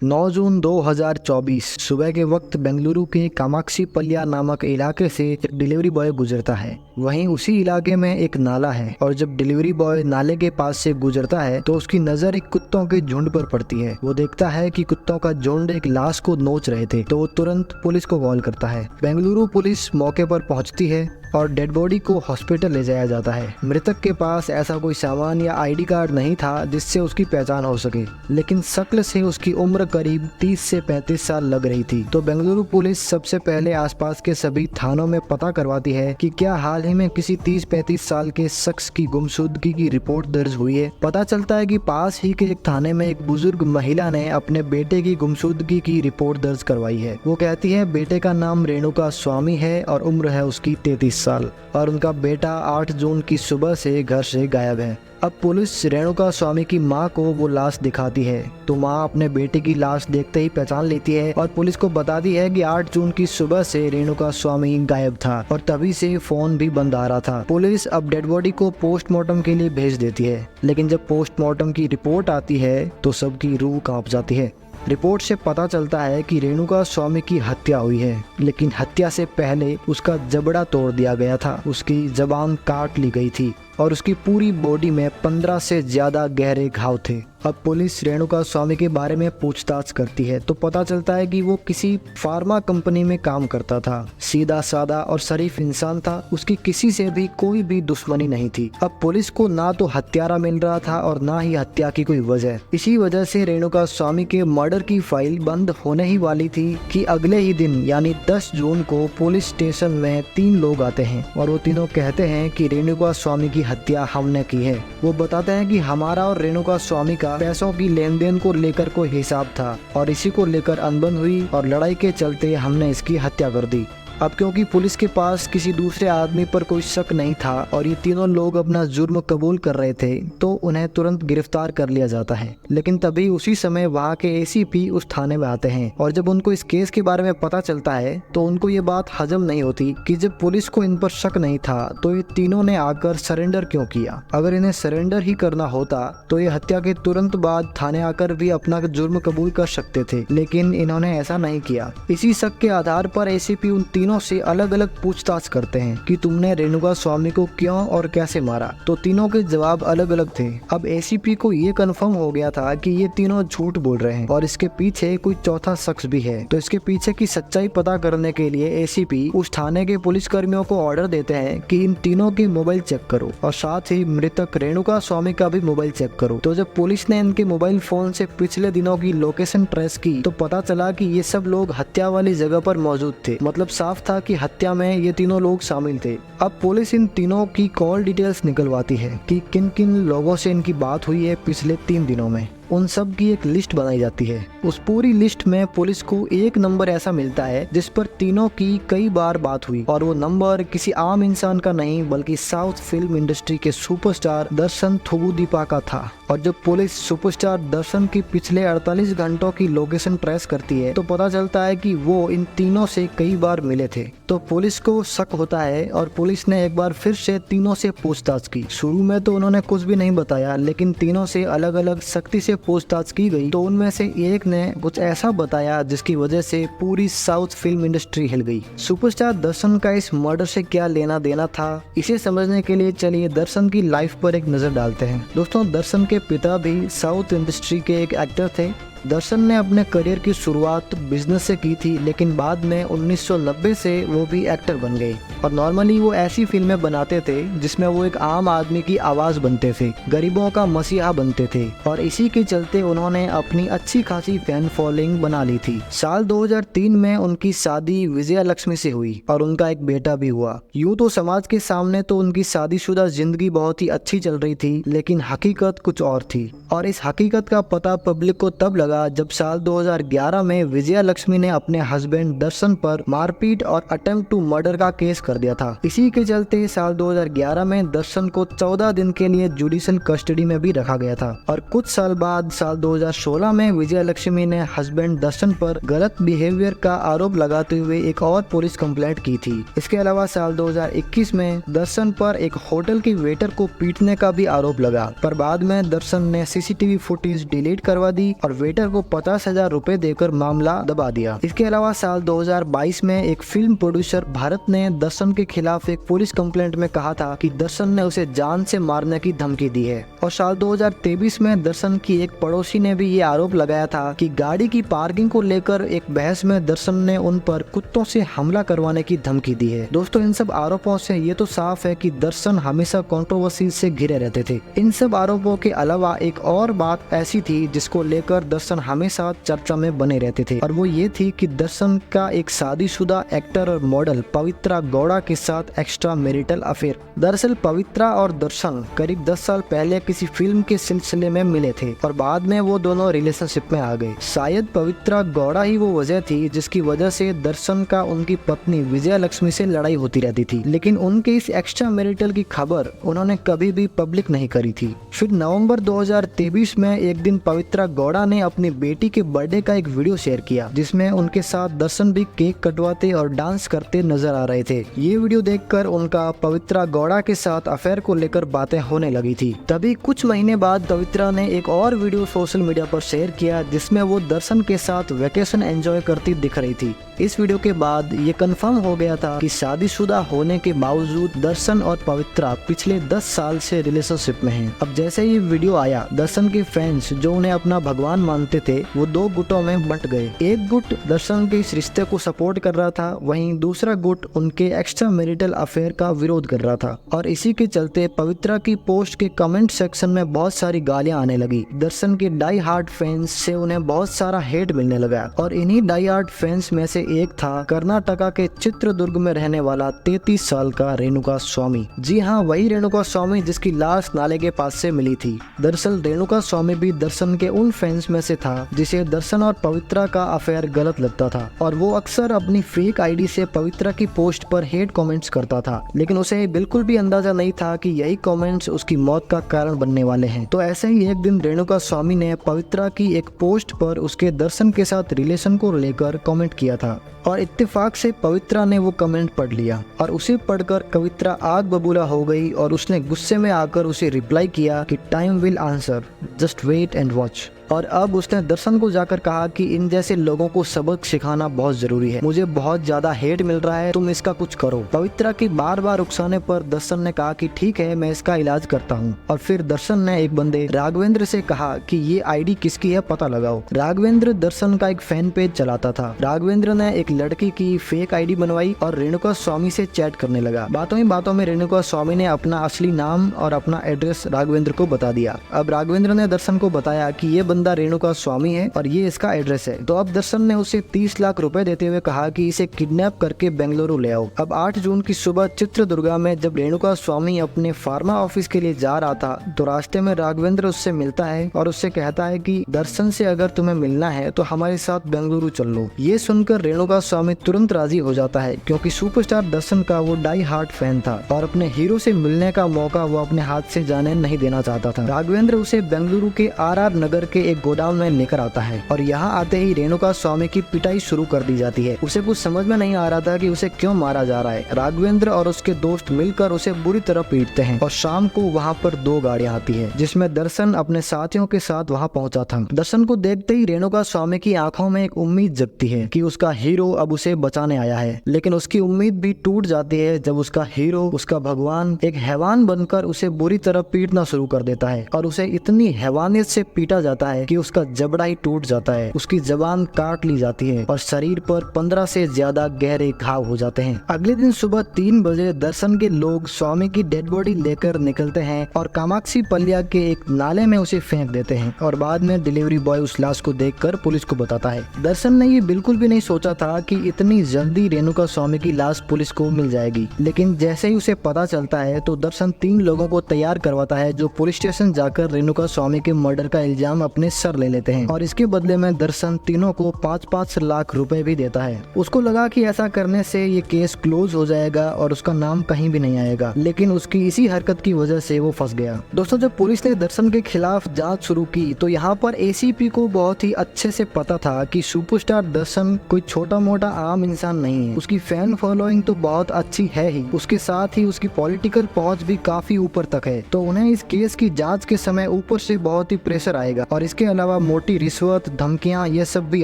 9 जून 2024 सुबह के वक्त बेंगलुरु के कामाक्षीपल्लिया नामक इलाके से एक डिलीवरी बॉय गुजरता है। वहीं उसी इलाके में एक नाला है और जब डिलीवरी बॉय नाले के पास से गुजरता है तो उसकी नजर एक कुत्तों के झुंड पर पड़ती है। वो देखता है कि कुत्तों का झुंड एक लाश को नोच रहे थे तो वो तुरंत पुलिस को कॉल करता है। बेंगलुरु पुलिस मौके पर पहुंचती है और डेड बॉडी को हॉस्पिटल ले जाया जाता है। मृतक के पास ऐसा कोई सामान या आईडी कार्ड नहीं था जिससे उसकी पहचान हो सके, लेकिन शक्ल से उसकी उम्र करीब 30 से 35 साल लग रही थी। तो बेंगलुरु पुलिस सबसे पहले आसपास के सभी थानों में पता करवाती है कि क्या हाल ही में किसी 30-35 साल के शख्स की गुमशुदगी की रिपोर्ट दर्ज हुई है। पता चलता है कि पास ही के एक थाने में एक बुजुर्ग महिला ने अपने बेटे की गुमशुदगी की रिपोर्ट दर्ज करवाई है। वो कहती है बेटे का नाम रेणुका स्वामी है और उम्र है उसकी 33 साल और उनका बेटा 8 जून की सुबह से घर से गायब है। अब पुलिस रेणुका स्वामी की मां को वो लाश दिखाती है तो मां अपने बेटे की लाश देखते ही पहचान लेती है और पुलिस को बताती है कि 8 जून की सुबह से रेणुका स्वामी गायब था और तभी से फोन भी बंद आ रहा था। पुलिस अब डेड बॉडी को पोस्टमार्टम के लिए भेज देती है, लेकिन जब पोस्टमार्टम की रिपोर्ट आती है तो सबकी रूह कांप जाती है। रिपोर्ट से पता चलता है कि रेणुका स्वामी की हत्या हुई है, लेकिन हत्या से पहले उसका जबड़ा तोड़ दिया गया था, उसकी जबान काट ली गई थी और उसकी पूरी बॉडी में 15 से ज्यादा गहरे घाव थे। अब पुलिस रेणुका स्वामी के बारे में पूछताछ करती है तो पता चलता है कि वो किसी फार्मा कंपनी में काम करता था। सीधा साधा और शरीफ इंसान था, उसकी किसी से भी कोई भी दुश्मनी नहीं थी। अब पुलिस को ना तो हत्यारा मिल रहा था और ना ही हत्या की कोई वजह। इसी वजह से रेणुका स्वामी के मर्डर की फाइल बंद होने ही वाली थी कि अगले ही दिन यानी 10 जून को पुलिस स्टेशन में 3 लोग आते हैं और वो तीनों कहते हैं कि रेणुका स्वामी की हत्या हमने की है। वो बताते हैं कि हमारा और रेणुका स्वामी का पैसों की लेन देन को लेकर कोई हिसाब था और इसी को लेकर अनबन हुई और लड़ाई के चलते हमने इसकी हत्या कर दी। अब क्योंकि पुलिस के पास किसी दूसरे आदमी पर कोई शक नहीं था और ये तीनों लोग अपना जुर्म कबूल कर रहे थे तो उन्हें तुरंत गिरफ्तार कर लिया जाता है। लेकिन तभी उसी समय वहाँ के एसीपी उस थाने में आते हैं और जब उनको इस केस के बारे में पता चलता है तो उनको ये बात हजम नहीं होती कि जब पुलिस को इन पर शक नहीं था तो ये तीनों ने आकर सरेंडर क्यों किया। अगर इन्हें सरेंडर ही करना होता तो ये हत्या के तुरंत बाद थाने आकर भी अपना जुर्म कबूल कर सकते थे, लेकिन इन्होंने ऐसा नहीं किया। इसी शक के आधार पर एसीपी उन तीनों से अलग अलग पूछताछ करते हैं कि तुमने रेणुका स्वामी को क्यों और कैसे मारा, तो तीनों के जवाब अलग अलग थे। अब एसीपी को ये कंफर्म हो गया था कि ये तीनों झूठ बोल रहे हैं और इसके पीछे कोई चौथा शख्स भी है। तो इसके पीछे की सच्चाई पता करने के लिए एसीपी उस थाने के पुलिस कर्मियों को ऑर्डर देते हैं कि इन तीनों के मोबाइल चेक करो और साथ ही मृतक रेणुका स्वामी का भी मोबाइल चेक करो। तो जब पुलिस ने इनके मोबाइल फोन से पिछले दिनों की लोकेशन ट्रेस की तो पता चला कि ये सब लोग हत्या वाली जगह पर मौजूद थे। मतलब साफ था कि हत्या में ये तीनों लोग शामिल थे। अब पुलिस इन तीनों की कॉल डिटेल्स निकलवाती है कि किन किन लोगों से इनकी बात हुई है पिछले 3 दिनों में। उन सब की एक लिस्ट बनाई जाती है। उस पूरी लिस्ट में पुलिस को एक नंबर ऐसा मिलता है जिस पर तीनों की कई बार बात हुई और वो नंबर किसी आम इंसान का नहीं बल्कि साउथ फिल्म इंडस्ट्री के सुपरस्टार दर्शन थोगुदीपा का था। और जब पुलिस सुपरस्टार दर्शन की पिछले 48 घंटों की लोकेशन ट्रेस करती है तो पता चलता है कि वो इन तीनों से कई बार मिले थे। तो पुलिस को शक होता है और पुलिस ने एक बार फिर से तीनों से पूछताछ की। शुरू में तो उन्होंने कुछ भी नहीं बताया, लेकिन तीनों से अलग अलग सख्ती से पूछताछ की गई तो उनमें से एक ने कुछ ऐसा बताया जिसकी वजह से पूरी साउथ फिल्म इंडस्ट्री हिल गई। सुपरस्टार दर्शन का इस मर्डर से क्या लेना देना था, इसे समझने के लिए चलिए दर्शन की लाइफ पर एक नजर डालते हैं। दोस्तों, दर्शन के पिता भी साउथ इंडस्ट्री के एक एक्टर थे। दर्शन ने अपने करियर की शुरुआत बिजनेस से की थी, लेकिन बाद में 1990 से वो भी एक्टर बन गए और नॉर्मली वो ऐसी फिल्में बनाते थे जिसमें वो एक आम आदमी की आवाज बनते थे, गरीबों का मसीहा बनते थे और इसी के चलते उन्होंने अपनी अच्छी खासी फैन फॉलोइंग बना ली थी। साल 2003 में उनकी शादी विजया लक्ष्मी से हुई और उनका एक बेटा भी हुआ। यूँ तो समाज के सामने तो उनकी शादीशुदा जिंदगी बहुत ही अच्छी चल रही थी, लेकिन हकीकत कुछ और थी और इस हकीकत का पता पब्लिक को तब लगा जब साल 2011 में विजया लक्ष्मी ने अपने हस्बैंड दर्शन पर मारपीट और अटेम्प्ट टू मर्डर का केस कर दिया था। इसी के चलते साल 2011 में दर्शन को 14 दिन के लिए जुडिशियल कस्टडी में भी रखा गया था और कुछ साल बाद साल 2016 में विजया लक्ष्मी ने हस्बैंड दर्शन पर गलत बिहेवियर का आरोप लगाते हुए एक और पुलिस कंप्लेंट की थी। इसके अलावा साल 2021 में दर्शन पर एक होटल की वेटर को पीटने का भी आरोप लगा, पर बाद में दर्शन ने सीसीटीवी फुटेज डिलीट करवा दी और वेटर क्रिएटर को 50,000 रुपए देकर मामला दबा दिया। इसके अलावा साल 2022 में एक फिल्म प्रोड्यूसर भारत ने दर्शन के खिलाफ एक पुलिस कंप्लेंट में कहा था कि दर्शन ने उसे जान से मारने की धमकी दी है। और साल 2023 में दर्शन की एक पड़ोसी ने भी ये आरोप लगाया था कि गाड़ी की पार्किंग को लेकर एक बहस में दर्शन ने उन पर कुत्तों से हमला करवाने की धमकी दी है। दोस्तों, इन सब आरोपों से ये तो साफ है कि दर्शन हमेशा कंट्रोवर्सी से घिरे रहते थे। इन सब आरोपों के अलावा एक और बात ऐसी थी जिसको लेकर दर्शन हमेशा चर्चा में बने रहते थे, और वो ये थी कि दर्शन का एक शादीशुदा एक्टर और मॉडल पवित्रा गौड़ा के साथ एक्स्ट्रा मैरिटल अफेयर। दरअसल पवित्रा और दर्शन करीब 10 साल पहले किसी फिल्म के सिलसिले में मिले थे और बाद में वो दोनों रिलेशनशिप में आ गए। शायद पवित्रा गौड़ा ही वो वजह थी जिसकी वजह से दर्शन का उनकी पत्नी विजया लक्ष्मी से लड़ाई होती रहती थी, लेकिन उनके इस एक्स्ट्रा मैरिटल की खबर उन्होंने कभी भी पब्लिक नहीं करी थी। फिर नवंबर 2023 में एक दिन पवित्रा गौड़ा ने अपनी बेटी के बर्थडे का एक वीडियो शेयर किया जिसमें उनके साथ दर्शन भी केक कटवाते और डांस करते नजर आ रहे थे। ये वीडियो देखकर उनका पवित्रा गौड़ा के साथ अफेयर को लेकर बातें होने लगी थी। तभी कुछ महीने बाद पवित्रा ने एक और वीडियो सोशल मीडिया पर शेयर किया जिसमें वो दर्शन के साथ वेकेशन एंजॉय करती दिख रही थी। इस वीडियो के बाद ये कंफर्म हो गया था कि शादीशुदा होने के बावजूद दर्शन और पवित्रा पिछले 10 साल से रिलेशनशिप में हैं। अब जैसे ही वीडियो आया, दर्शन के फैंस जो उन्हें अपना भगवान मानते थे वो 2 गुटों में बंट गए। एक गुट दर्शन के इस रिश्ते को सपोर्ट कर रहा था, वहीं दूसरा गुट उनके एक्स्ट्रा मैरिटल अफेयर का विरोध कर रहा था। और इसी के चलते पवित्रा की पोस्ट के कमेंट सेक्शन में बहुत सारी गालियां आने लगी। दर्शन के डाई हार्ड फैंस से उन्हें बहुत सारा हेट मिलने लगा और इन्हीं डाई हार्ड फैंस में से एक था कर्नाटका के चित्रदुर्ग में रहने वाला 33 साल का रेणुका स्वामी। जी हाँ, वही रेणुका स्वामी जिसकी लाश नाले के पास से मिली थी। दरअसल रेणुका स्वामी भी दर्शन के उन फैंस में से था जिसे दर्शन और पवित्रा का अफेयर गलत लगता था और वो अक्सर अपनी फेक आईडी से पवित्रा की पोस्ट पर हेट कमेंट्स करता था, लेकिन उसे बिल्कुल भी अंदाजा नहीं था कि यही कमेंट्स उसकी मौत का कारण बनने वाले हैं। तो ऐसे ही एक दिन रेणुका स्वामी ने पवित्रा की एक पोस्ट पर उसके दर्शन के साथ रिलेशन को लेकर कमेंट किया था और इत्तेफाक से पवित्रा ने वो कमेंट पढ़ लिया और उसे पढ़कर पवित्रा आग बबूला हो गई और उसने गुस्से में आकर उसे रिप्लाई किया कि time will answer, just wait and watch. और अब उसने दर्शन को जाकर कहा कि इन जैसे लोगों को सबक सिखाना बहुत जरूरी है, मुझे बहुत ज्यादा हेट मिल रहा है, तुम इसका कुछ करो। पवित्रा की बार बार उकसाने पर दर्शन ने कहा कि ठीक है, मैं इसका इलाज करता हूँ। और फिर दर्शन ने एक बंदे राघवेंद्र से कहा कि ये आईडी किसकी है पता लगाओ। राघवेंद्र दर्शन का एक फैन पेज चलाता था। राघवेंद्र ने एक लड़की की फेक आईडी बनवाई और रेणुका स्वामी से चैट करने लगा। बातों ही बातों में रेणुका स्वामी ने अपना असली नाम और अपना एड्रेस राघवेंद्र को बता दिया। अब राघवेंद्र ने दर्शन को बताया कि ये बंदा रेणुका स्वामी है और ये इसका एड्रेस है। तो अब दर्शन ने उसे 30 लाख रुपए देते हुए कहा कि इसे किडनैप करके बेंगलुरु ले आओ। अब 8 जून की सुबह चित्रदुर्गा में जब रेणुका स्वामी अपने फार्मा ऑफिस के लिए जा रहा था तो रास्ते में राघवेंद्र उससे मिलता है और उससे कहता है कि दर्शन से अगर तुम्हें मिलना है तो हमारे साथ बेंगलुरु चल लो। ये सुनकर रेणुका स्वामी तुरंत राजी हो जाता है क्योंकि सुपरस्टार दर्शन का वो डाई हार्ड फैन था और अपने हीरो से मिलने का मौका वो अपने हाथ से जाने नहीं देना चाहता था। राघवेंद्र उसे बेंगलुरु के RR नगर के एक गोदाम में लेकर आता है और यहाँ आते ही रेणुका स्वामी की पिटाई शुरू कर दी जाती है। उसे कुछ समझ में नहीं आ रहा था कि उसे क्यों मारा जा रहा है। राघवेंद्र और उसके दोस्त मिलकर उसे बुरी तरह पीटते हैं और शाम को वहाँ पर 2 गाड़ियाँ आती है जिसमें दर्शन अपने साथियों के साथ वहाँ पहुँचा था। दर्शन को देखते ही रेणुका स्वामी की आंखों में एक उम्मीद जगती है कि उसका हीरो अब उसे बचाने आया है, लेकिन उसकी उम्मीद भी टूट जाती है जब उसका हीरो, उसका भगवान एक हैवान बनकर उसे बुरी तरह पीटना शुरू कर देता है और उसे इतनी हैवानियत से पीटा जाता है कि उसका जबड़ा ही टूट जाता है, उसकी जबान काट ली जाती है और शरीर पर 15 से ज्यादा गहरे घाव हो जाते हैं। अगले दिन सुबह 3 बजे दर्शन के लोग स्वामी की डेड बॉडी लेकर निकलते हैं और कामाक्षी पल्या के एक नाले में उसे फेंक देते हैं और बाद में डिलीवरी बॉय उस लाश को देखकर पुलिस को बताता है। दर्शन ने ये बिल्कुल भी नहीं सोचा था कि इतनी जल्दी रेणुका स्वामी की लाश पुलिस को मिल जाएगी, लेकिन जैसे ही उसे पता चलता है तो दर्शन 3 लोगों को तैयार करवाता है जो पुलिस स्टेशन जाकर रेणुका स्वामी के मर्डर का इल्जाम अपने सर ले लेते हैं और इसके बदले में दर्शन तीनों को 5-5 लाख रुपए भी देता है। उसको लगा कि ऐसा करने से ये केस क्लोज हो जाएगा और उसका नाम कहीं भी नहीं आएगा, लेकिन उसकी इसी हरकत की वजह से वो फंस गया। दोस्तों, जब पुलिस ने दर्शन के खिलाफ जांच शुरू की तो यहाँ पर ACP को बहुत ही अच्छे से पता था कि सुपरस्टार दर्शन कोई छोटा मोटा आम इंसान नहीं है। उसकी फैन फॉलोइंग तो बहुत अच्छी है ही, उसके साथ ही उसकी पॉलिटिकल पहुंच भी काफी ऊपर तक है। तो उन्हें इस केस की जांच के समय ऊपर से बहुत ही प्रेशर आएगा और इस इसके अलावा मोटी रिश्वत, धमकियां ये सब भी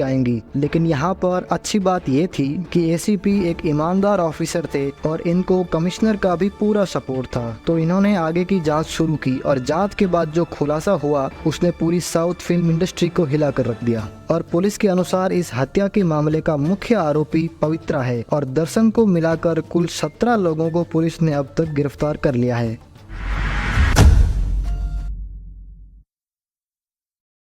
आएंगी। लेकिन यहाँ पर अच्छी बात ये थी कि एसीपी एक ईमानदार ऑफिसर थे और इनको कमिश्नर का भी पूरा सपोर्ट था। तो इन्होंने आगे की जांच शुरू की और जांच के बाद जो खुलासा हुआ उसने पूरी साउथ फिल्म इंडस्ट्री को हिला कर रख दिया। और पुलिस के अनुसार इस हत्या के मामले का मुख्य आरोपी पवित्रा है और दर्शन को मिलाकर कुल 17 लोगों को पुलिस ने अब तक गिरफ्तार कर लिया है।